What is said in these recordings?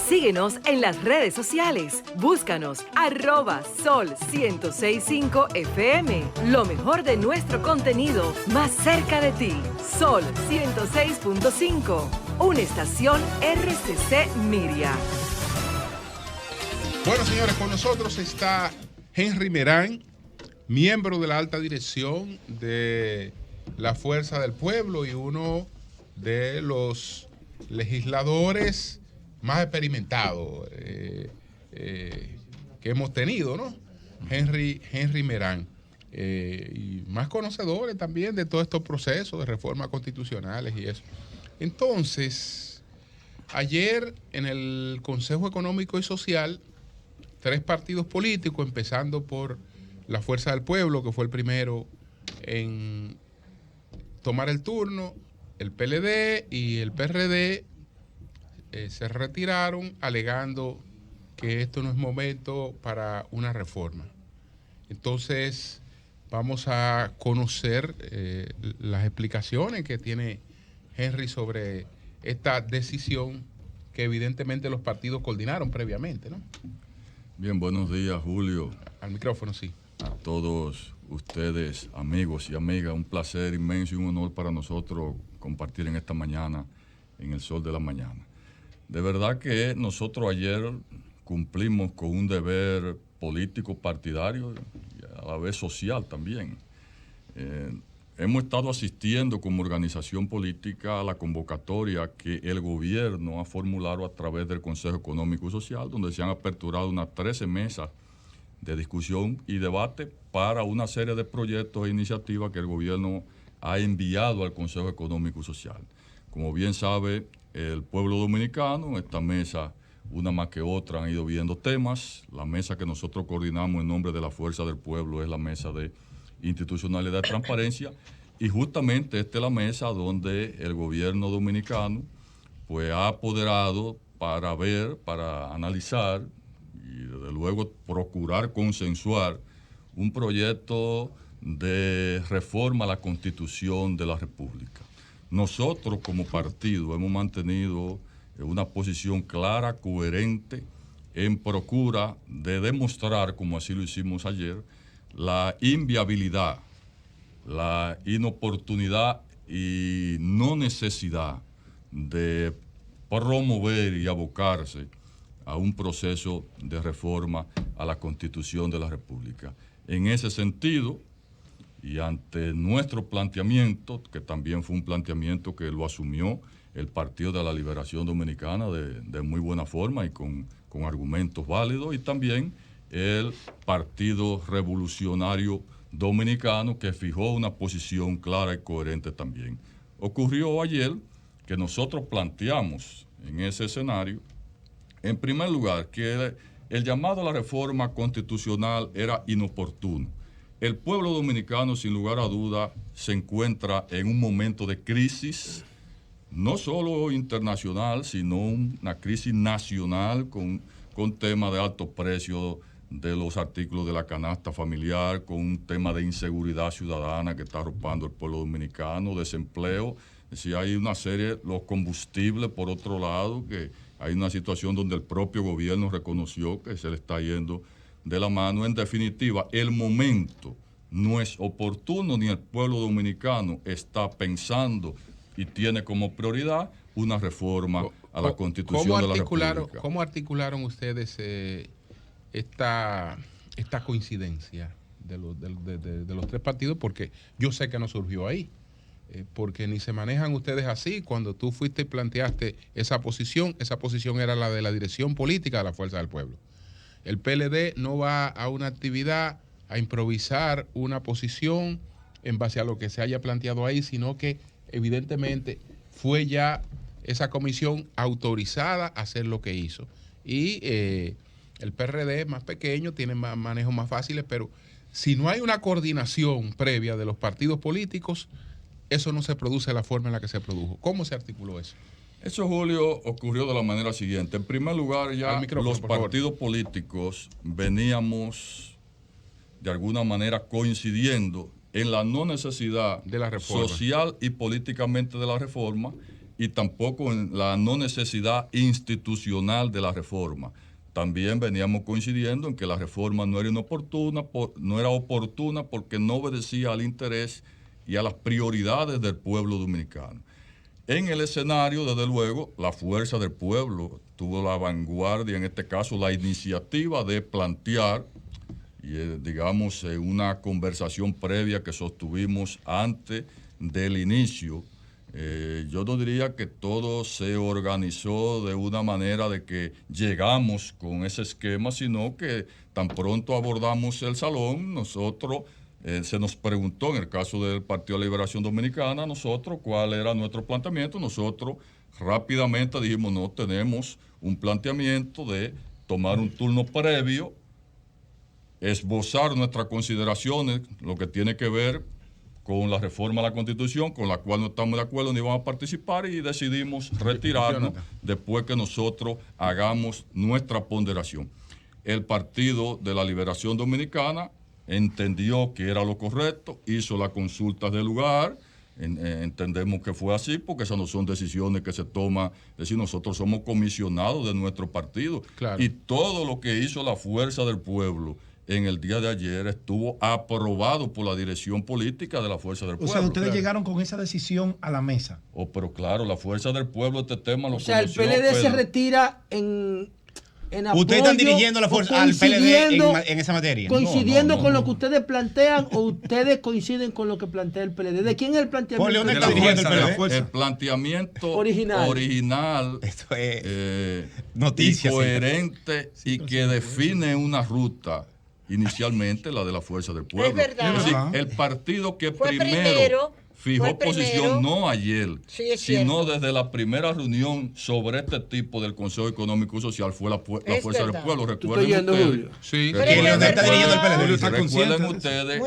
Síguenos en las redes sociales. Búscanos @Sol1065 FM. Lo mejor de nuestro contenido más cerca de ti. Sol 106.5. Una estación RCC Miria. Bueno, señores, con nosotros está Henry Merán, miembro de la alta dirección de la Fuerza del Pueblo y uno de los legisladores más experimentados que hemos tenido, ¿no? Henry Merán. Y más conocedores también de todos estos procesos de reformas constitucionales y eso. Entonces, ayer en el Consejo Económico y Social, 3 partidos políticos, empezando por la Fuerza del Pueblo, que fue el primero en tomar el turno, el PLD y el PRD, se retiraron alegando que esto no es momento para una reforma. Entonces, vamos a conocer las explicaciones que tiene Henry sobre esta decisión que evidentemente los partidos coordinaron previamente, ¿no? Bien, buenos días, Julio. Al micrófono, sí. A todos ustedes, amigos y amigas, un placer inmenso y un honor para nosotros compartir en esta mañana, en el sol de la mañana. De verdad que nosotros ayer cumplimos con un deber político, partidario y a la vez social también. Hemos estado asistiendo como organización política a la convocatoria que el gobierno ha formulado a través del Consejo Económico y Social, donde se han aperturado unas 13 mesas de discusión y debate para una serie de proyectos e iniciativas que el gobierno ha enviado al Consejo Económico y Social. Como bien sabe el pueblo dominicano, esta mesa, una más que otra, han ido viendo temas. La mesa que nosotros coordinamos en nombre de la Fuerza del Pueblo es la mesa de institucionalidad y transparencia, y justamente esta es la mesa donde el gobierno dominicano pues ha apoderado para ver, para analizar y desde luego procurar consensuar un proyecto de reforma a la Constitución de la República. Nosotros como partido hemos mantenido una posición clara, coherente, en procura de demostrar, como así lo hicimos ayer, la inviabilidad, la inoportunidad y no necesidad de promover y abocarse a un proceso de reforma a la Constitución de la República. En ese sentido, y ante nuestro planteamiento, que también fue un planteamiento que lo asumió el Partido de la Liberación Dominicana de muy buena forma y con argumentos válidos, y también el Partido Revolucionario Dominicano, que fijó una posición clara y coherente también. Ocurrió ayer que nosotros planteamos en ese escenario, en primer lugar, que el llamado a la reforma constitucional era inoportuno. El pueblo dominicano, sin lugar a duda, se encuentra en un momento de crisis, no solo internacional, sino una crisis nacional con temas de alto precio de los artículos de la canasta familiar, con un tema de inseguridad ciudadana que está arropando el pueblo dominicano, desempleo. Si hay una serie, los combustibles, por otro lado, que hay una situación donde el propio gobierno reconoció que se le está yendo de la mano. En definitiva, el momento no es oportuno, ni el pueblo dominicano está pensando y tiene como prioridad una reforma a la Constitución de la República. ¿Cómo articularon ustedes esta coincidencia de los 3 partidos? Porque yo sé que no surgió ahí, porque ni se manejan ustedes así. Cuando tú fuiste y planteaste esa posición era la de la dirección política de la Fuerza del Pueblo. El PLD no va a una actividad a improvisar una posición en base a lo que se haya planteado ahí, sino que evidentemente fue ya esa comisión autorizada a hacer lo que hizo. Y el PRD más pequeño, tiene manejos más fáciles, pero si no hay una coordinación previa de los partidos políticos, eso no se produce de la forma en la que se produjo. ¿Cómo se articuló eso? Eso, Julio, ocurrió de la manera siguiente. En primer lugar, ya los partidos políticos veníamos de alguna manera coincidiendo en la no necesidad de la social y políticamente de la reforma, y tampoco en la no necesidad institucional de la reforma. También veníamos coincidiendo en que la reforma no era oportuna porque no obedecía al interés y a las prioridades del pueblo dominicano. En el escenario, desde luego, la fuerza del pueblo tuvo la vanguardia, en este caso la iniciativa de plantear, digamos, una conversación previa que sostuvimos antes del inicio. Yo no diría que todo se organizó de una manera de que llegamos con ese esquema, sino que tan pronto abordamos el salón, nosotros se nos preguntó, en el caso del Partido de Liberación Dominicana, nosotros cuál era nuestro planteamiento. Nosotros rápidamente dijimos, no, tenemos un planteamiento de tomar un turno previo, esbozar nuestras consideraciones, lo que tiene que ver con la reforma a la Constitución, con la cual no estamos de acuerdo ni vamos a participar, y decidimos retirarnos después que nosotros hagamos nuestra ponderación. El Partido de la Liberación Dominicana entendió que era lo correcto, hizo las consultas del lugar, entendemos que fue así, porque esas no son decisiones que se toman, es decir, nosotros somos comisionados de nuestro partido, claro. Y todo lo que hizo la fuerza del pueblo en el día de ayer estuvo aprobado por la dirección política de la Fuerza del Pueblo. O sea, ustedes llegaron con esa decisión a la mesa. Pero claro, la Fuerza del Pueblo, este tema lo conoció. O sea, el PLD se retira en apoyo. ¿Ustedes están dirigiendo la fuerza al PLD en esa materia? ¿Coincidiendo con lo que ustedes plantean o ustedes coinciden con lo que plantea el PLD? ¿De quién es el planteamiento? Leonel está dirigiendo el PLD. El planteamiento original esto es noticia, coherente y que define una ruta. Inicialmente la de la Fuerza del Pueblo. Es verdad. Es decir, el partido que primero fijó posición, no ayer, sino desde la primera reunión sobre este tipo del Consejo Económico y Social, fue la Fuerza del Pueblo. Recuerden ustedes, recuerden ustedes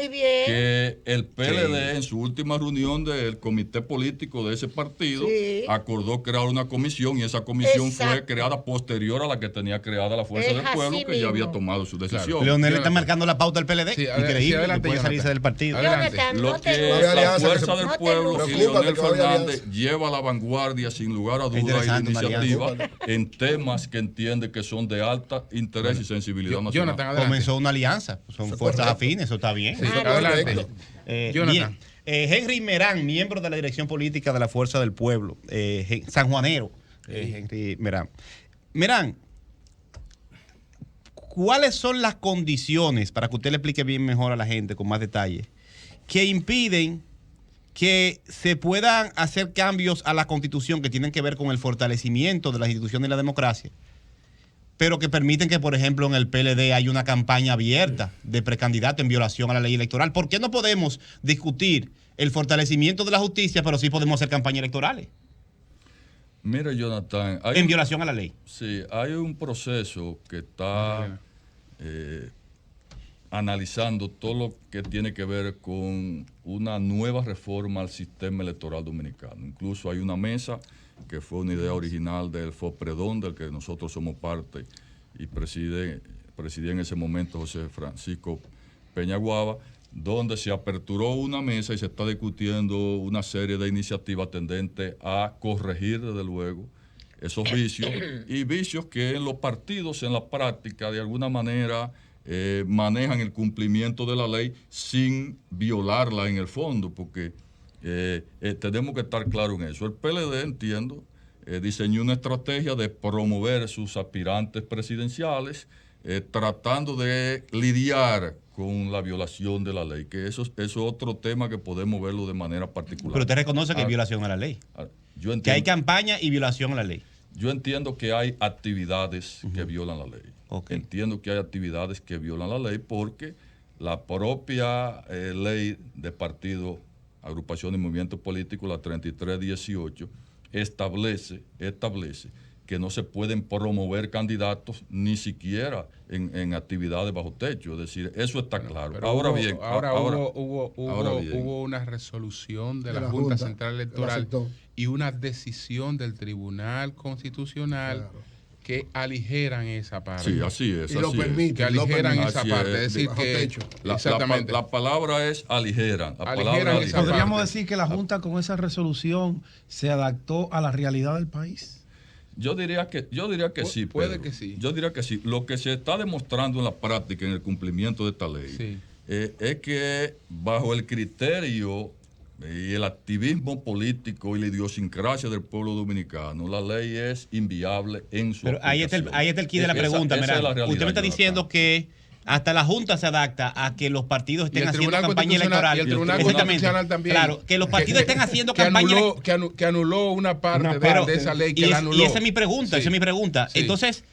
que el PLD en su última reunión del comité político de ese partido acordó crear una comisión, y esa comisión fue creada posterior a la que tenía creada la Fuerza del Pueblo, que ya había tomado su decisión. Leonel está marcando la pauta al PLD. Increíble, no puede salirse del partido. Lo que la Fuerza del Pueblo y Leonel Fernández lleva a la vanguardia, sin lugar a dudas, y la iniciativa en temas que entiende que son de alta interés y sensibilidad nacional. Jonathan, comenzó una alianza, son fuerzas afines, eso está bien. Adelante. Bien. Henry Merán, miembro de la dirección política de la Fuerza del Pueblo, sanjuanero, Henry Merán. Merán, ¿cuáles son las condiciones, para que usted le explique bien mejor a la gente con más detalle, que impiden que se puedan hacer cambios a la Constitución que tienen que ver con el fortalecimiento de las instituciones de la democracia, pero que permiten que, por ejemplo, en el PLD hay una campaña abierta de precandidato en violación a la ley electoral? ¿Por qué no podemos discutir el fortalecimiento de la justicia, pero sí podemos hacer campañas electorales? Mira, Jonathan, en violación a la ley. Sí, hay un proceso que está analizando todo lo que tiene que ver con una nueva reforma al sistema electoral dominicano. Incluso hay una mesa que fue una idea original del FOPREDON, del que nosotros somos parte, y presidía en ese momento José Francisco Peñaguaba, donde se aperturó una mesa y se está discutiendo una serie de iniciativas tendentes a corregir, desde luego, esos vicios, y vicios que en los partidos, en la práctica, de alguna manera, manejan el cumplimiento de la ley sin violarla en el fondo, porque tenemos que estar claros en eso. El PLD, entiendo, diseñó una estrategia de promover sus aspirantes presidenciales, tratando de lidiar con la violación de la ley, que eso es otro tema que podemos verlo de manera particular. Pero usted reconoce que hay violación a la ley. Yo entiendo, que hay campaña y violación a la ley. Yo entiendo que hay actividades que violan la ley. Okay. Entiendo que hay actividades que violan la ley porque la propia ley de partido, agrupación y movimiento político, la 3318, establece que no se pueden promover candidatos ni siquiera en actividades bajo techo. Es decir, eso está claro. Pero ahora hubo una resolución de la Junta Central Electoral y una decisión del Tribunal Constitucional que aligeran esa parte. Sí, así es. Y lo así es. permite. Que aligeran esa Así parte. es. Es decir, Bajo que techo. exactamente. La palabra es aligeran. La Aligeran palabra esa aligeran. Podríamos parte. decir que la Junta con esa resolución se adaptó a la realidad del país. Yo diría que sí. Puede Pedro. que sí. Yo diría que sí. Lo que se está demostrando en la práctica, en el cumplimiento de esta ley, Sí. es que bajo el criterio y el activismo político y la idiosincrasia del pueblo dominicano, la ley es inviable en su Pero ahí está aplicación. el quid de la pregunta. Esa es Mira, la realidad, usted me está Jonathan. diciendo que hasta la Junta se adapta a que los partidos Y estén el haciendo Tribunal campaña Constitucional- electoral. y el Tribunal Exactamente. Constitucional también. Claro, que los partidos estén haciendo que campaña que anuló una parte Pero- de esa ley que y, la es- anuló. y esa es mi pregunta, Sí. esa es mi pregunta. Sí. Entonces,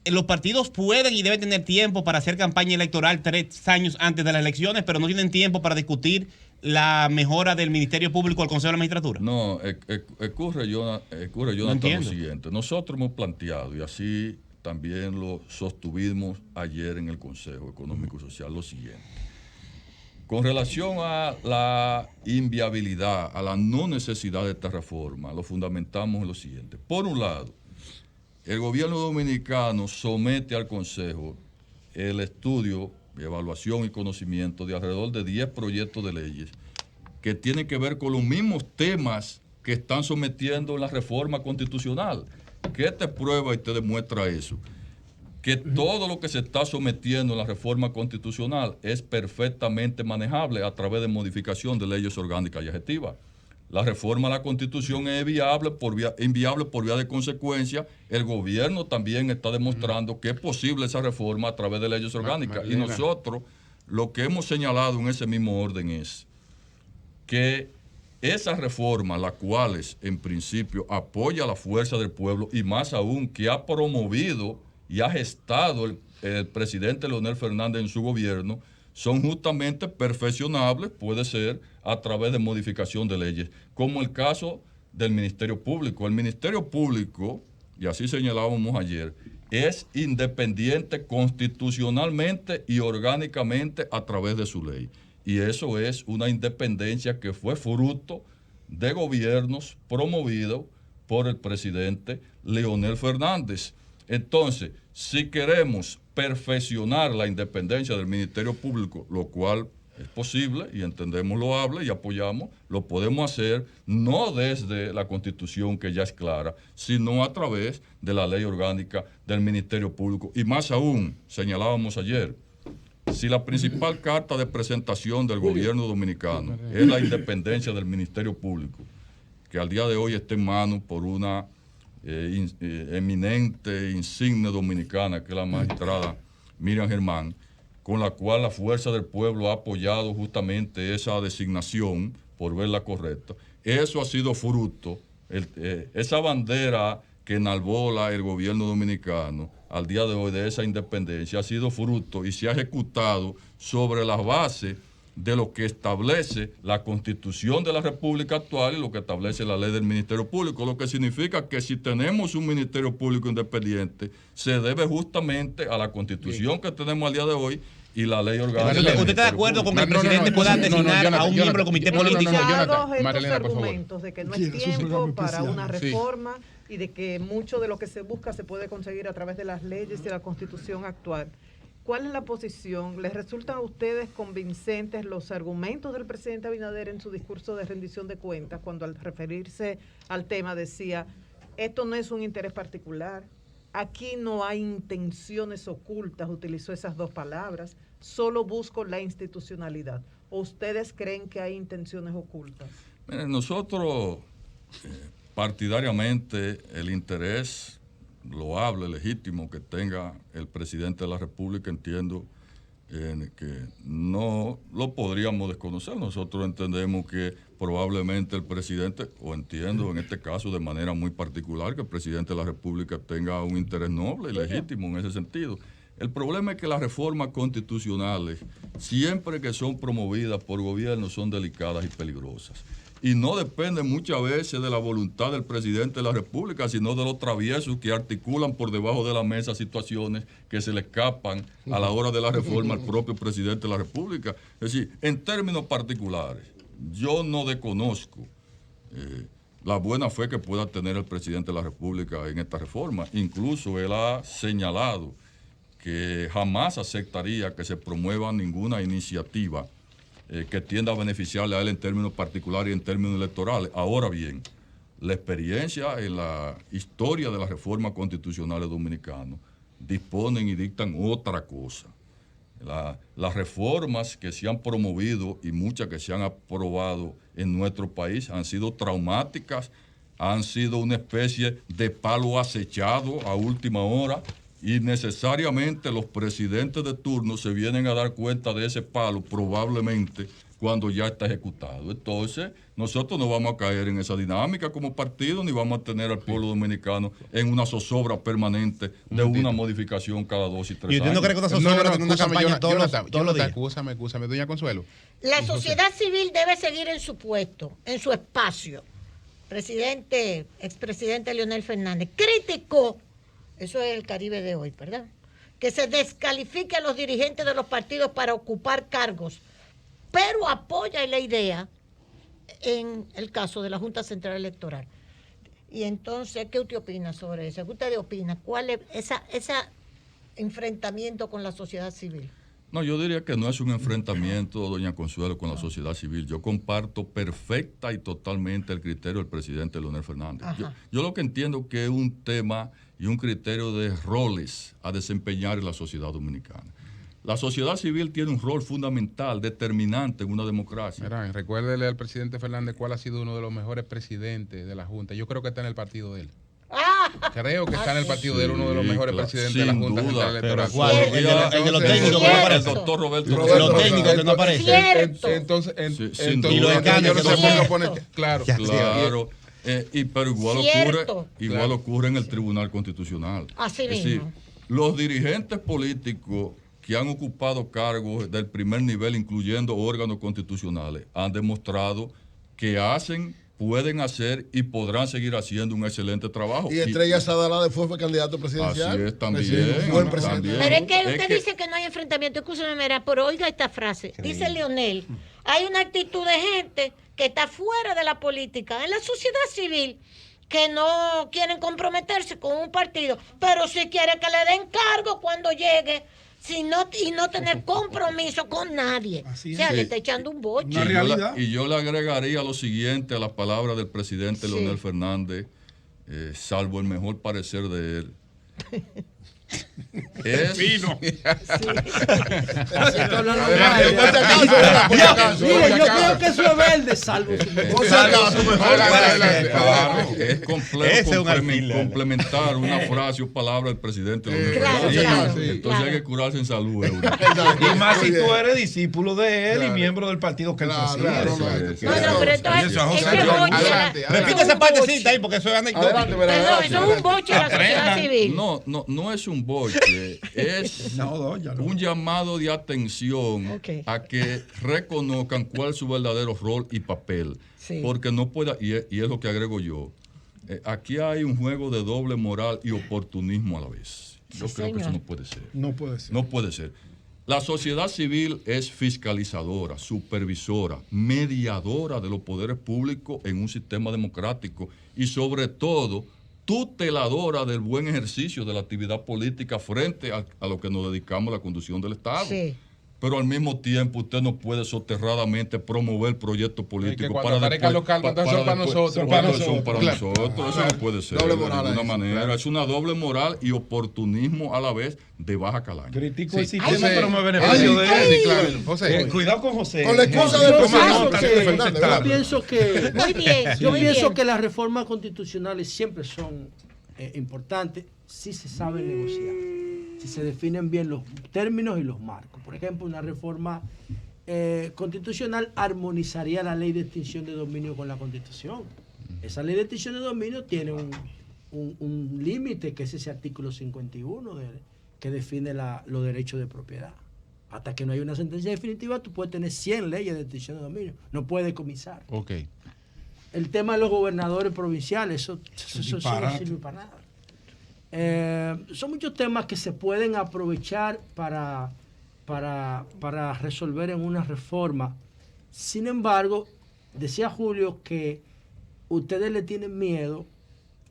los partidos pueden y deben tener tiempo para hacer campaña electoral 3 años antes de las elecciones, pero no tienen tiempo para discutir la mejora del Ministerio Público al Consejo de la Magistratura. No, ocurre, Jonathan, lo entiendo. siguiente. Nosotros hemos planteado, y así también lo sostuvimos ayer en el Consejo Económico y Social, lo siguiente. Con relación a la inviabilidad, a la no necesidad de esta reforma, lo fundamentamos en lo siguiente. Por un lado, el gobierno dominicano somete al Consejo el estudio, evaluación y conocimiento de alrededor de 10 proyectos de leyes que tienen que ver con los mismos temas que están sometiendo en la reforma constitucional. ¿Qué te prueba y te demuestra eso? Que todo lo que se está sometiendo en la reforma constitucional es perfectamente manejable a través de modificación de leyes orgánicas y adjetivas. La reforma a la Constitución es inviable por vía de consecuencia. El gobierno también está demostrando que es posible esa reforma a través de leyes orgánicas. Y nosotros lo que hemos señalado en ese mismo orden es que esas reformas, las cuales en principio apoya la fuerza del pueblo y más aún que ha promovido y ha gestado el presidente Leonel Fernández en su gobierno, son justamente perfeccionables, puede ser a través de modificación de leyes, como el caso del Ministerio Público. El Ministerio Público, y así señalábamos ayer, es independiente constitucionalmente y orgánicamente a través de su ley. Y eso es una independencia que fue fruto de gobiernos promovidos por el presidente Leonel Fernández. Entonces, si queremos perfeccionar la independencia del Ministerio Público, lo cual es posible y entendemos loable y apoyamos, lo podemos hacer no desde la Constitución, que ya es clara, sino a través de la ley orgánica del Ministerio Público. Y más aún, señalábamos ayer, si la principal carta de presentación del gobierno dominicano es la independencia del Ministerio Público, que al día de hoy está en manos por una eminente, insigne dominicana, que es la magistrada Miriam Germán, con la cual la Fuerza del Pueblo ha apoyado justamente esa designación por verla correcta. Eso ha sido fruto, esa bandera que enalbola el gobierno dominicano al día de hoy de esa independencia ha sido fruto y se ha ejecutado sobre las bases de lo que establece la Constitución de la República actual y lo que establece la ley del Ministerio Público, lo que significa que si tenemos un Ministerio Público independiente, se debe justamente a la Constitución que tenemos al día de hoy y la ley orgánica. ¿Usted está de acuerdo con que el presidente pueda designar a un miembro del comité político? Jonathan, Marilena, estos por favor. argumentos de que no Sí, es es un tiempo programa para especial. una Sí. reforma y de que mucho de lo que se busca se puede conseguir a través de las leyes y la Constitución actual. ¿Cuál es la posición? ¿Les resultan a ustedes convincentes los argumentos del presidente Abinader en su discurso de rendición de cuentas cuando al referirse al tema decía, esto no es un interés particular, aquí no hay intenciones ocultas, utilizó esas dos palabras, solo busco la institucionalidad? ¿O ustedes creen que hay intenciones ocultas? Miren, nosotros partidariamente el interés loable, legítimo que tenga el presidente de la República, entiendo que no lo podríamos desconocer. Nosotros entendemos que probablemente el presidente, o entiendo en este caso de manera muy particular, que el presidente de la República tenga un interés noble y legítimo en ese sentido. El problema es que las reformas constitucionales, siempre que son promovidas por gobiernos, son delicadas y peligrosas. Y no depende muchas veces de la voluntad del presidente de la República, sino de los traviesos que articulan por debajo de la mesa situaciones que se le escapan a la hora de la reforma al propio presidente de la República. Es decir, en términos particulares, yo no desconozco la buena fe que pueda tener el presidente de la República en esta reforma. Incluso él ha señalado que jamás aceptaría que se promueva ninguna iniciativa que tienda a beneficiarle a él en términos particulares y en términos electorales. Ahora bien, la experiencia en la historia de la reforma constitucional dominicana disponen y dictan otra cosa. Las reformas que se han promovido y muchas que se han aprobado en nuestro país han sido traumáticas, han sido una especie de palo acechado a última hora y necesariamente los presidentes de turno se vienen a dar cuenta de ese palo probablemente cuando ya está ejecutado. Entonces, nosotros no vamos a caer en esa dinámica como partido, ni vamos a tener al pueblo dominicano en una zozobra permanente de una modificación cada 2 y 3 años. ¿Y usted no cree que una zozobra tiene una campaña todos los días? Escúchame, doña Consuelo. La sociedad civil debe seguir en su puesto, en su espacio. Expresidente Leonel Fernández criticó, eso es el Caribe de hoy, ¿verdad?, que se descalifique a los dirigentes de los partidos para ocupar cargos, pero apoya la idea en el caso de la Junta Central Electoral. Y entonces, ¿qué usted opina sobre eso? ¿Qué usted opina? ¿Cuál es ese enfrentamiento con la sociedad civil? No, yo diría que no es un enfrentamiento, doña Consuelo, con la sociedad civil. Yo comparto perfecta y totalmente el criterio del presidente Leonel Fernández. Yo lo que entiendo que es un tema y un criterio de roles a desempeñar en la sociedad dominicana. La sociedad civil tiene un rol fundamental, determinante en una democracia. Mira, recuérdele al presidente Fernández cuál ha sido uno de los mejores presidentes de la Junta. Yo creo que está en el partido de él. Creo que está en el partido de él, uno de los mejores presidentes de la Junta Central Electoral. ¿Cuál? El de los técnicos que no aparece. El doctor Roberto. Los técnicos que no aparecen. Entonces, y los escáneres yo no sé por qué pone. Claro. Pero igual ocurre en el Tribunal Constitucional. Así es mismo. decir, los dirigentes políticos que han ocupado cargos del primer nivel, incluyendo órganos constitucionales, han demostrado que pueden hacer y podrán seguir haciendo un excelente trabajo. Y Estrella Sadalá fue candidato presidencial. Así es, también. Pero es que usted dice que no hay enfrentamiento. Escúcheme, mira, pero oiga esta frase. Dice Leonel, hay una actitud de gente que está fuera de la política, en la sociedad civil, que no quieren comprometerse con un partido, pero sí quieren que le den cargo cuando llegue, y no tener compromiso con nadie. Así es. O sea, le está echando un boche. Una realidad. Y yo le agregaría lo siguiente a las palabras del presidente Leonel Fernández, salvo el mejor parecer de él. Es Mire, yo creo que eso es verde, salvo. Es complejo complementar una frase o palabra del presidente. Entonces hay que curarse en salud. Y más si tú eres discípulo de él y miembro del partido que él preside. No, pero entonces repite esa partecita ahí porque eso es anecdótico. Eso es un boche a la sociedad civil. No es un boche, es un llamado de atención a que reconozcan cuál es su verdadero rol y papel. Porque no puede, y es lo que agrego yo, aquí hay un juego de doble moral y oportunismo a la vez. Yo creo que eso no puede ser. No puede ser. No puede ser. La sociedad civil es fiscalizadora, supervisora, mediadora de los poderes públicos en un sistema democrático y sobre todo tuteladora del buen ejercicio de la actividad política frente a lo que nos dedicamos a la conducción del Estado. Pero al mismo tiempo usted no puede soterradamente promover proyectos políticos para nosotros. Eso no puede ser de ninguna manera. Es una doble moral y oportunismo a la vez de baja calaña. Critico el sistema, pero me beneficio de él. José. Cuidado con José. Con la excusa del presidente. Yo pienso que las reformas constitucionales siempre son importantes si se sabe negociar, si se definen bien los términos y los marcos. Por ejemplo, una reforma constitucional armonizaría la ley de extinción de dominio con la Constitución. Esa ley de extinción de dominio tiene un límite, que es ese artículo 51 que define los derechos de propiedad. Hasta que no hay una sentencia definitiva, tú puedes tener 100 leyes de extinción de dominio. No puedes decomisar. El tema de los gobernadores provinciales, eso no sirve para nada. Son muchos temas que se pueden aprovechar para resolver en una reforma. Sin embargo, decía Julio que ustedes le tienen miedo,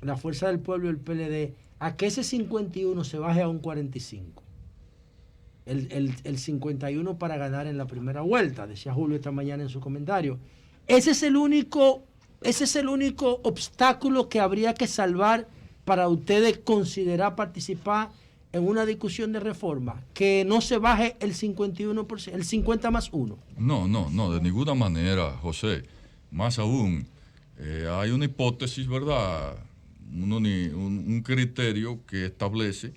la Fuerza del Pueblo y el PLD, a que ese 51 se baje a un 45. El 51 para ganar en la primera vuelta, decía Julio esta mañana en su comentario. Ese es el único obstáculo que habría que salvar para ustedes considerar participar en una discusión de reforma, que no se baje el 51%, el 50 más 1. No, de ninguna manera, José. Más aún, hay una hipótesis, ¿verdad? Un criterio que establece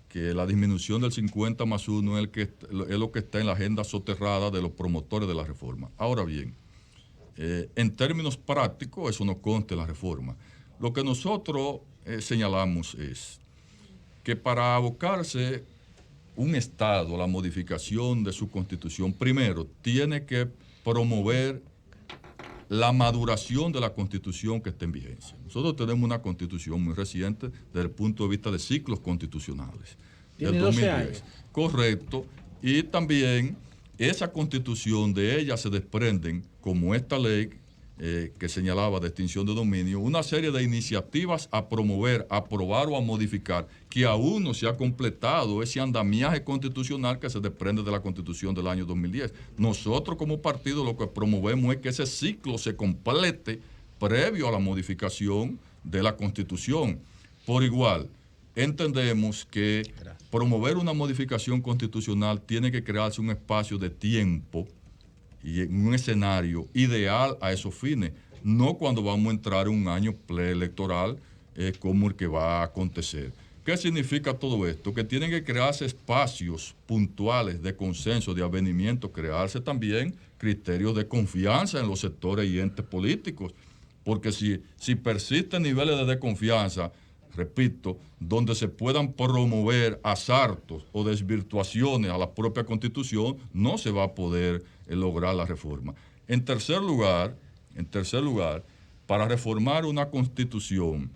que la disminución del 50 más 1 es lo que está en la agenda soterrada de los promotores de la reforma. Ahora bien, en términos prácticos, eso no consta en la reforma. Lo que nosotros señalamos es que para abocarse un Estado a la modificación de su constitución, primero tiene que promover la maduración de la constitución que está en vigencia. Nosotros tenemos una constitución muy reciente desde el punto de vista de ciclos constitucionales. Tiene 12 años. Correcto. Y también esa constitución, de ella se desprenden, como esta ley que señalaba de extinción de dominio, una serie de iniciativas a promover, a aprobar o a modificar, que aún no se ha completado ese andamiaje constitucional que se desprende de la Constitución del año 2010. Nosotros como partido lo que promovemos es que ese ciclo se complete previo a la modificación de la Constitución. Por igual, entendemos que promover una modificación constitucional tiene que crearse un espacio de tiempo y en un escenario ideal a esos fines, no cuando vamos a entrar en un año preelectoral como el que va a acontecer. ¿Qué significa todo esto? Que tienen que crearse espacios puntuales de consenso, de avenimiento, crearse también criterios de confianza en los sectores y entes políticos, porque si persisten niveles de desconfianza, repito, donde se puedan promover asaltos o desvirtuaciones a la propia Constitución, no se va a poder lograr la reforma. En tercer lugar, para reformar una Constitución,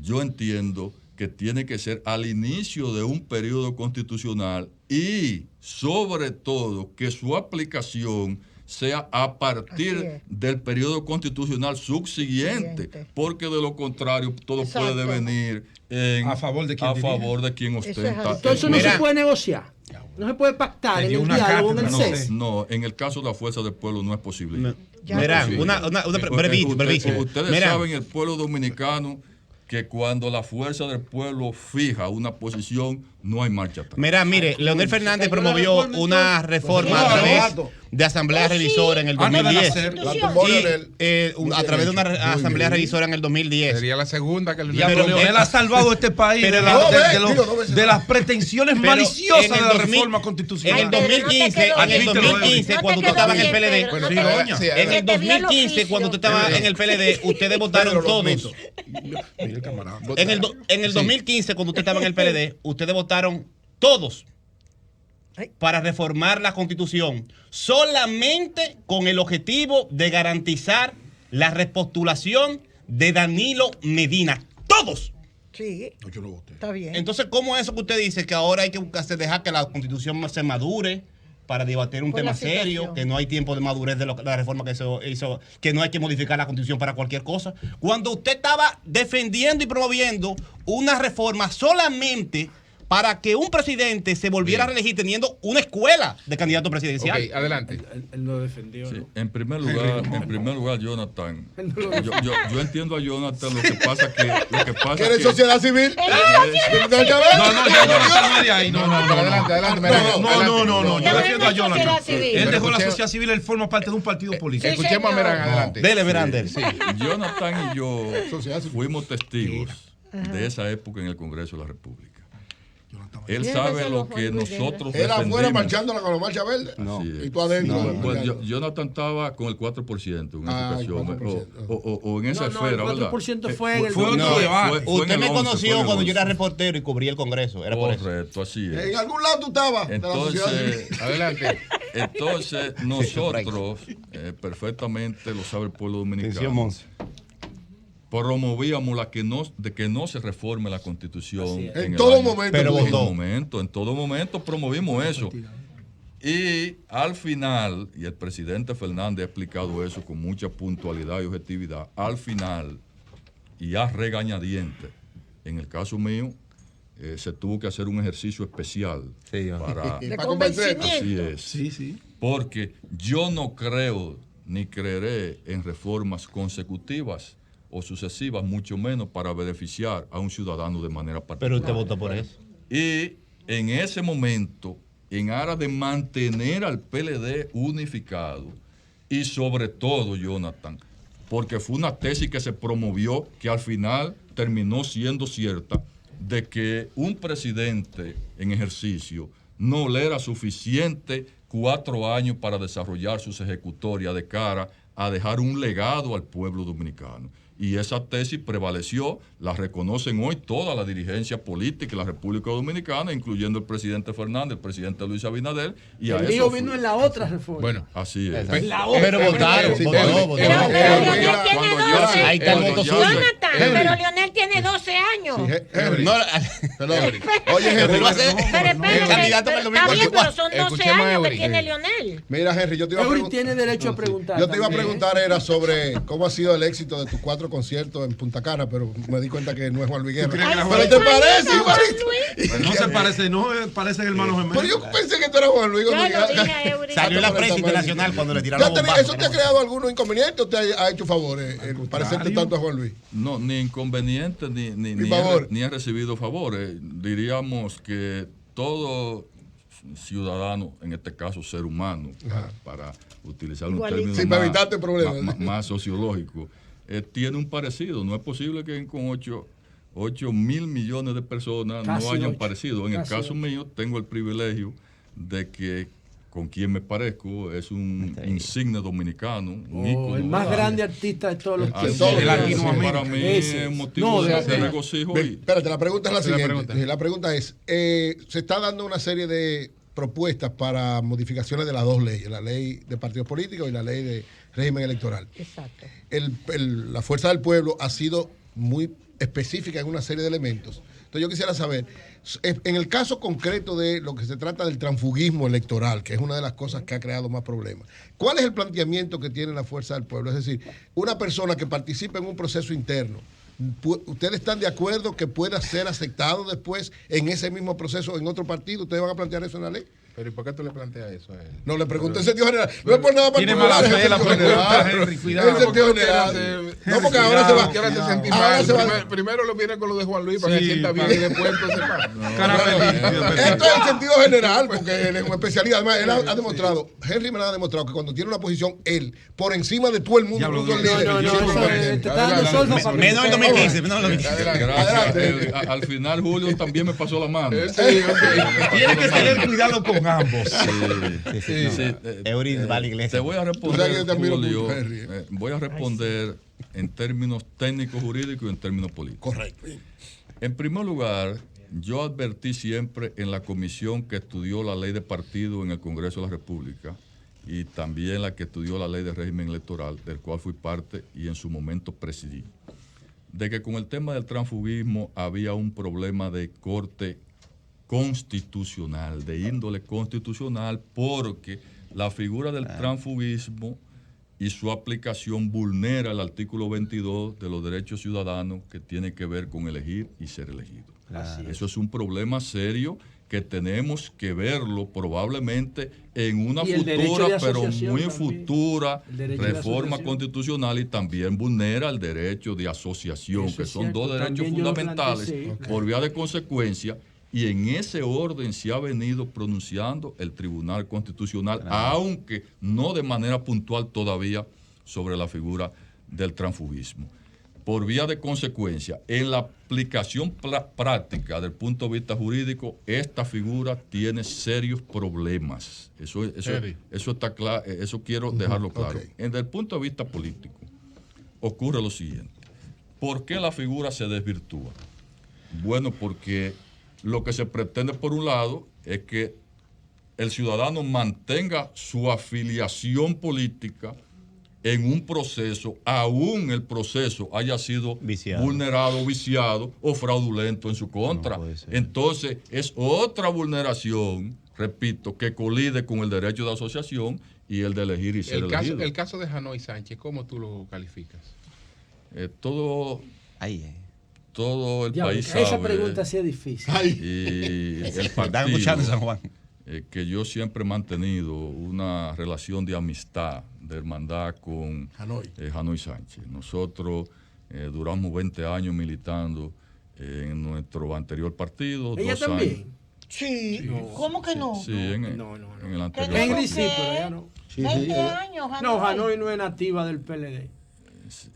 yo entiendo que tiene que ser al inicio de un periodo constitucional y, sobre todo, que su aplicación sea a partir del periodo constitucional subsiguiente, porque de lo contrario todo puede devenir a favor de quien ostenta. Entonces no se puede negociar, no se puede pactar en el diálogo, en el CES. No, en el caso de la Fuerza del Pueblo no es posible. Verán, una brevísima. Ustedes saben, el pueblo dominicano, que cuando la Fuerza del Pueblo fija una posición, no hay marcha atrás. Mire, Leonel Fernández promovió una reforma a través de Asamblea Revisora en el 2010. A través de una Asamblea Revisora en el 2010. Sería la segunda que Leonel ha salvado este país de las pretensiones maliciosas de la reforma constitucional. En el 2015, cuando usted estaba en el PLD, ustedes votaron todos. En el 2015, cuando usted estaba en el PLD, ustedes votaron todos para reformar la Constitución, solamente con el objetivo de garantizar la repostulación de Danilo Medina. ¡Todos! Sí. No, yo no voté. Está bien. Entonces, ¿cómo es eso que usted dice que ahora hay que buscarse, dejar que la Constitución se madure para debatir un tema serio, que no hay tiempo de madurez de la reforma que se hizo, que no hay que modificar la Constitución para cualquier cosa? Cuando usted estaba defendiendo y promoviendo una reforma solamente para que un presidente se volviera a reelegir teniendo una escuela de candidato presidencial. Ok, adelante. Él lo defendió. Sí, ¿no? en primer lugar, Jonathan, yo entiendo a Jonathan, lo que pasa que ¿Quieres sociedad civil? No, yo defiendo a Jonathan. Él dejó la sociedad civil, él forma parte de un partido político. Escuchemos a Merán, adelante. Dele, Merander. Sí. Jonathan y yo fuimos testigos de esa época en el Congreso de la República. Él sabe lo que nosotros Él afuera defendimos. marchando con la marcha verde. No. Y tú adentro. Pues Jonathan estaba con el 4% en esa ocasión, o en esa esfera, el 4% ¿verdad? fue en el Usted me conoció cuando yo era reportero y cubría el Congreso. Era por eso. Correcto, así es. En algún lado tú estabas. Entonces, adelante. Entonces, nosotros, perfectamente lo sabe el pueblo dominicano, promovíamos de que no se reforme la Constitución en todo momento. En todo momento promovimos eso. Y al final, y el presidente Fernández ha explicado eso con mucha puntualidad y objetividad, al final, y a regañadientes, en el caso mío, se tuvo que hacer un ejercicio especial para convencimiento. Así es. Sí. Porque yo no creo ni creeré en reformas consecutivas o sucesivas, mucho menos para beneficiar a un ciudadano de manera particular. Pero usted votó por eso. Y en ese momento, en aras de mantener al PLD unificado, y sobre todo, Jonathan, porque fue una tesis que se promovió que al final terminó siendo cierta, de que un presidente en ejercicio no le era suficiente 4 años para desarrollar sus ejecutorias de cara a dejar un legado al pueblo dominicano. Y esa tesis prevaleció, la reconocen hoy toda la dirigencia política de la República Dominicana, incluyendo el presidente Fernández, el presidente Luis Abinader. Y el mío vino en la otra reforma. Bueno, así es. Pero votaron. Ahí está el voto suyo. Jonathan, pero Leonel tiene 12 años. Oye, Henry, candidato para el 2024. Pero son 12 años que tiene Leonel. Mira, Henry, yo te iba a preguntar. tiene derecho a preguntar. Yo te iba a preguntar era sobre cómo ha sido el éxito de tus 4 conciertos en Punta Cana, pero me di cuenta que no es Juan Luis Guerra. Pero te parece igualito. Pues no se parece, no parecen hermanos gemelos. Pero yo pensé que tú eras Juan Luis. Salió la prensa internacional cuando le tiraron bombazos. ¿Eso te ha creado algunos inconvenientes o te ha hecho favores parecerte tanto a Juan Luis? No, ni inconvenientes ni he recibido favores. Diríamos que todo ciudadano, en este caso ser humano, para utilizar un término más sociológico, tiene un parecido. No es posible que con 8 mil millones de personas no hayan parecido. En el caso mío, tengo el privilegio de que con quien me parezco es un insigne dominicano, un ícono, el más grande artista de todos los tiempos. Para mí es motivo de regocijo. Espérate, la pregunta es la siguiente. La pregunta es, se está dando una serie de propuestas para modificaciones de las 2 leyes, la ley de partidos políticos y la ley de régimen electoral. Exacto. La Fuerza del Pueblo ha sido muy específica en una serie de elementos. Entonces yo quisiera saber, en el caso concreto de lo que se trata del transfugismo electoral, que es una de las cosas que ha creado más problemas, ¿cuál es el planteamiento que tiene la Fuerza del Pueblo? Es decir, una persona que participa en un proceso interno, ¿ustedes están de acuerdo que pueda ser aceptado después en ese mismo proceso en otro partido? ¿Ustedes van a plantear eso en la ley? Pero ¿y por qué tú le planteas eso a él? No, le pregunté en sentido general. No es por nada particular. Tiene mala fe la pregunta, Henry, cuidado. En sentido general. No, porque ahora se va. Primero lo viene con lo de Juan Luis para que sienta bien y después entonces esto es en sentido general, porque él es una especialidad. Además, él ha demostrado, Henry me ha demostrado que cuando tiene una posición, él, por encima de todo el mundo, menos el 2015. Al final, Julio también me pasó la mano. Tiene que tener cuidado con ambos. Te voy a responder, Julio, voy a responder en términos técnicos jurídicos y en términos políticos. Correcto. En primer lugar, yo advertí siempre en la comisión que estudió la ley de partido en el Congreso de la República y también la que estudió la ley de régimen electoral, del cual fui parte y en su momento presidí, de que con el tema del transfugismo había un problema de corte constitucional, de índole constitucional, porque la figura del transfugismo y su aplicación vulnera el artículo 22 de los derechos ciudadanos que tiene que ver con elegir y ser elegido. Eso es un problema serio que tenemos que verlo probablemente en una futura, pero muy futura reforma constitucional, y también vulnera el derecho de asociación, que son 2 derechos fundamentales por vía de consecuencia. Y en ese orden se ha venido pronunciando el Tribunal Constitucional, aunque no de manera puntual todavía sobre la figura del transfugismo. Por vía de consecuencia, en la aplicación práctica del punto de vista jurídico, esta figura tiene serios problemas. Eso está claro, eso quiero dejarlo claro. Desde el punto de vista político, ocurre lo siguiente. ¿Por qué la figura se desvirtúa? Bueno, porque lo que se pretende, por un lado, es que el ciudadano mantenga su afiliación política en un proceso, aún el proceso haya sido vulnerado, viciado o fraudulento en su contra. Entonces, es otra vulneración, repito, que colide con el derecho de asociación y el de elegir y ser elegido. El caso de Hanoi Sánchez, ¿cómo tú lo calificas? Todo el país sabe. Esa pregunta sí es difícil. Y el partido, San Juan. Que yo siempre he mantenido una relación de amistad, de hermandad con Hanoi Sánchez. Nosotros duramos 20 años militando en nuestro anterior partido. ¿Ella también? Sí. No. ¿Cómo que no? Sí, en el anterior. Henry sí, pero ella no. 20 años, Hanoi. No, Hanoi no es nativa del PLD.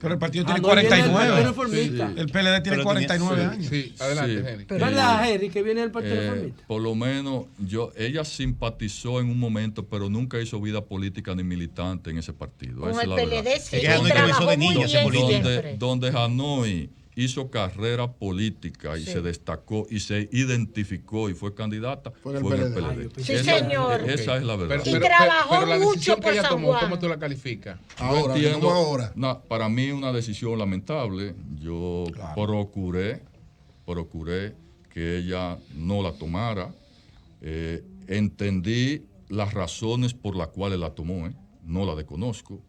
Pero el partido tiene 49. Sí. El PLD tiene 49 años. Sí, adelante, Henry. Pero ¿verdad, Henry, que viene del Partido Reformista? Por lo menos ella simpatizó en un momento, pero nunca hizo vida política ni militante en ese partido. Con esa el es la PLD verdad. sí, trabajó muy bien siempre. Donde Hanoi hizo carrera política y se destacó y se identificó y fue candidata, fue en el PLD. Sí, señor. Esa es la verdad. Y trabajó la mucho decisión que por ella San tomó, Juan. ¿cómo tú la calificas? Ahora. Para mí una decisión lamentable. Yo procuré que ella no la tomara. Entendí las razones por las cuales la tomó. No la desconozco.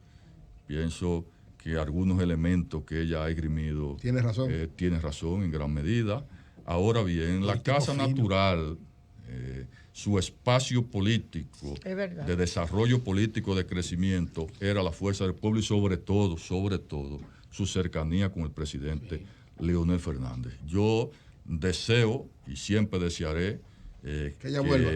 Pienso que algunos elementos que ella ha esgrimido tiene razón en gran medida. Ahora bien, la casa natural, su espacio político de desarrollo político, de crecimiento, era la fuerza del pueblo y sobre todo, su cercanía con el presidente Leonel Fernández. Yo deseo y siempre desearé que ella vuelva.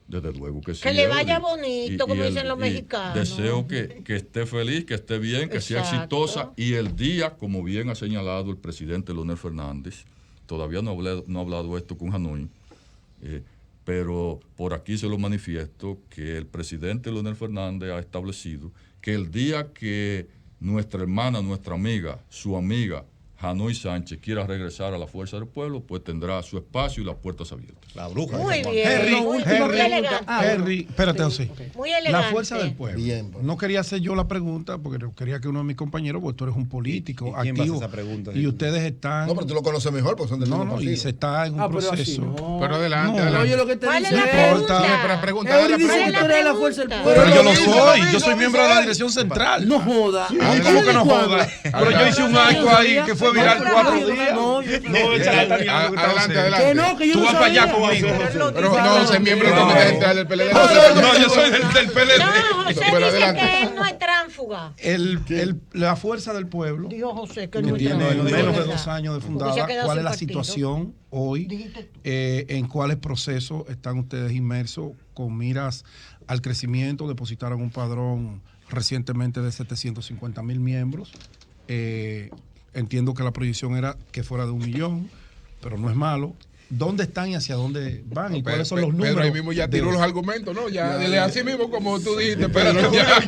Desde luego que sí. Que le vaya bonito, como dicen los mexicanos. Deseo que esté feliz, que esté bien, que sea exitosa. Y el día, como bien ha señalado el presidente Leonel Fernández, todavía no ha hablado esto con Hanoi, pero por aquí se lo manifiesto, que el presidente Leonel Fernández ha establecido que el día que nuestra hermana, nuestra amiga, su amiga, Hanoi Sánchez quiera regresar a la fuerza del pueblo, pues tendrá su espacio y las puertas abiertas. La bruja. Muy bien. Henry, espérate, José. Muy elegante. La fuerza del pueblo. Bien, no quería hacer yo la pregunta porque quería que uno de mis compañeros, porque tú eres un político ¿Quién va a hacer activo. esa pregunta? Y ustedes están. No, pero tú lo conoces mejor porque son del mismo partido. Y se está en un proceso. Pero adelante, Oye, lo que te ¿Cuál dice. es la pregunta? Él dice que tú eres de la fuerza del pueblo. Pero yo lo soy. Yo soy miembro de la dirección central. No joda. ¿Cómo que no joda? Pero yo hice un arco ahí que fue viral 4 días. Adelante. Tú vas para allá conmigo. Pero no, soy miembro del comité central del PLD. No, yo soy del PLD. No, José dice que él no es tránfuga. La fuerza del pueblo. Dijo José que Que no es tiene tránfuga. menos de 2 años de fundada. Porque se ha quedado ¿Cuál sin es la partido. situación hoy? ¿En cuáles procesos están ustedes inmersos con miras al crecimiento? Depositaron un padrón recientemente de 750,000 miembros. Entiendo que la proyección era que fuera de 1 millón, pero no es malo. ¿Dónde están y hacia dónde van? ¿Y cuáles son los números? Pedro ahí mismo ya tiró los argumentos, ¿no? Ya, así mismo como tú dijiste, Pedro. Pedro. Ya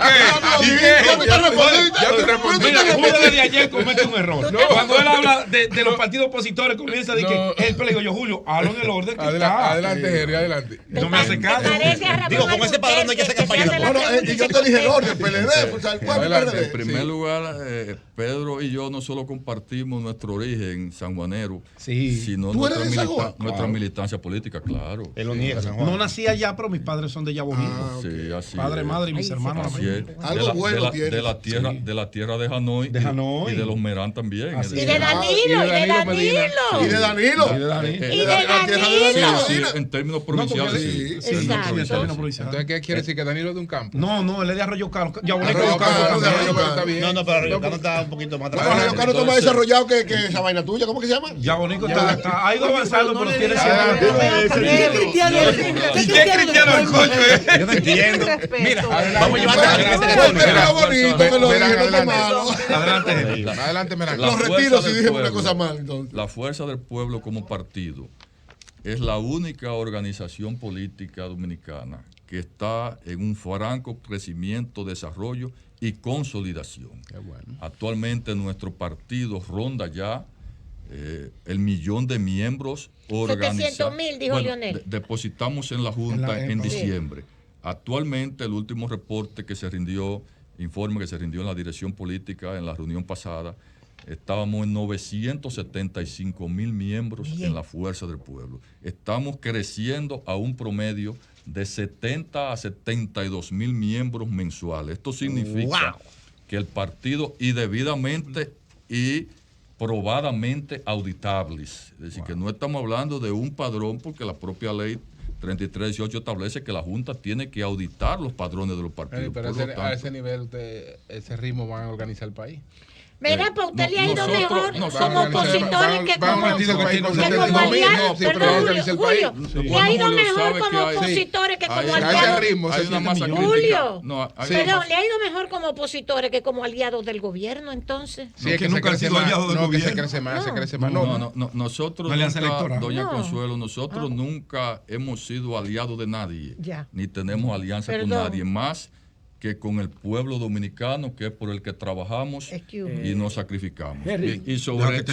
te respondí. Mira, Julio desde ayer comete un error. Cuando él habla de los partidos opositores, comienza a decir que él pelea. Yo, Julio, hablo en el orden que está. Adelante, Henry, adelante. No me hace caso. Digo, con ese padrón no hay que hacer campaña. Bueno, y yo te dije el orden, PLD. En primer lugar, Pedro y yo no solo compartimos nuestro origen sanjuanero, sino nuestra militancia política, claro. Él lo niega, San Juan. No nací allá, pero mis padres son de Yabonito. Sí, así Padre, es. madre y mis hermanos. Algo bueno tiene. De la tierra de Hanoi, y de los Merán también. Y de Danilo, Y de Danilo. Sí, en términos provinciales. Sí. Exacto. Entonces, ¿qué quiere decir? ¿Que Danilo es de un campo? No, él es de Arroyo Cano. Yabonito Arroyo de un campo Cano, también. No, pero Arroyo Cano está un poquito más atrás. Arroyo Cano está más desarrollado que esa vaina tuya. ¿Cómo que se llama? Yabonito ha ido avanzando, pero tiene ¿Qué cristiano es? ¿Y qué cristiano el coño es? Yo no entiendo. Mira, vamos a llevar Adelante, Merán. Lo retiro si dije una cosa mal. Entonces. La Fuerza del Pueblo como partido es la única organización política dominicana que está en un franco crecimiento, desarrollo y consolidación. Actualmente nuestro partido ronda ya el 1,000,000 de miembros organizados. 700,000, dijo Leonel. Depositamos en la Junta en diciembre. Actualmente el último reporte que se rindió informe que se rindió en la dirección política en la reunión pasada, estábamos en 975,000 miembros en la Fuerza del Pueblo. Estamos creciendo a un promedio de 70 a 72,000 miembros mensuales. Esto significa que el partido, y debidamente y probadamente auditables, es decir, que no estamos hablando de un padrón, porque la propia ley 3318 establece que la Junta tiene que auditar los padrones de los partidos. Pero a ese nivel, ese ritmo van a organizar el país. Mira, pues usted le ha ido mejor como opositores que como aliados. Julio, le ha ido mejor como opositores que como aliados. Julio, perdón, le ha ido mejor como opositores que como aliados del gobierno, entonces. Sí, es que nunca ha sido aliado del gobierno. Se crece más, se crece más. No, nosotros nunca, doña Consuelo, nosotros nunca hemos sido aliados de nadie, ni tenemos alianza con nadie más que con el pueblo dominicano, que es por el que trabajamos y nos sacrificamos. Y sobre el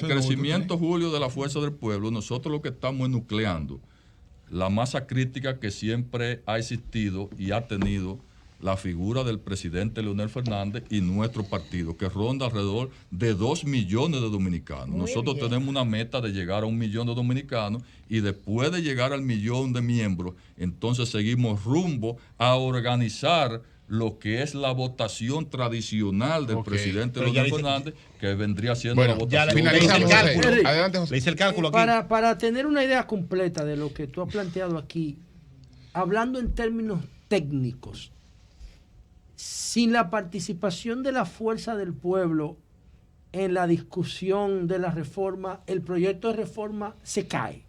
crecimiento, Julio, de la Fuerza del Pueblo, nosotros lo que estamos es nucleando la masa crítica que siempre ha existido y ha tenido la figura del presidente Leonel Fernández y nuestro partido, que ronda alrededor de 2 millones de dominicanos. Nosotros tenemos una meta de llegar a 1 millón de dominicanos, y después de llegar al 1 millón de miembros, entonces seguimos rumbo a organizar lo que es la votación tradicional del presidente Leonel Fernández, que vendría siendo la votación. Finalizamos. Adelante, José. Le hice el cálculo aquí. Para tener una idea completa de lo que tú has planteado aquí, hablando en términos técnicos, sin la participación de la Fuerza del Pueblo en la discusión de la reforma, el proyecto de reforma se cae.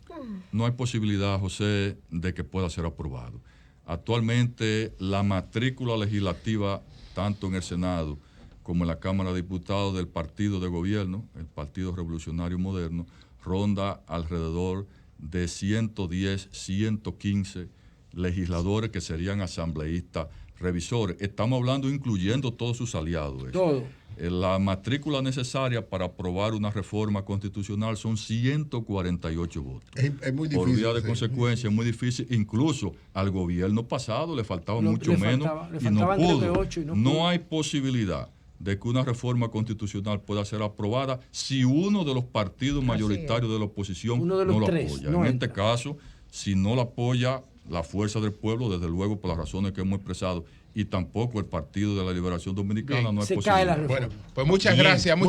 No hay posibilidad, José, de que pueda ser aprobado. Actualmente la matrícula legislativa, tanto en el Senado como en la Cámara de Diputados del partido de gobierno, el Partido Revolucionario Moderno, ronda alrededor de 110, 115 legisladores que serían asambleístas revisores. Estamos hablando incluyendo todos sus aliados. Todo. La matrícula necesaria para aprobar una reforma constitucional son 148 votos. Es muy difícil. Por vía de consecuencia, es muy difícil. Incluso al gobierno pasado le faltaba mucho menos y no pudo. No hay posibilidad de que una reforma constitucional pueda ser aprobada si uno de los partidos mayoritarios de la oposición no la apoya. En este caso, si no la apoya la Fuerza del Pueblo, desde luego por las razones que hemos expresado, y tampoco el Partido de la Liberación Dominicana, no es posible. Bueno, pues muchas gracias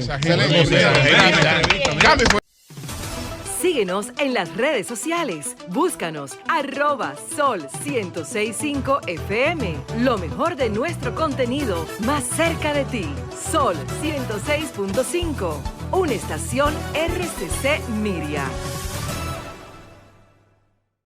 a gente. Síguenos en las redes sociales. Búscanos @Sol1065 FM. Lo mejor de nuestro contenido más cerca de ti. Sol 106.5. Una estación RCC Miria.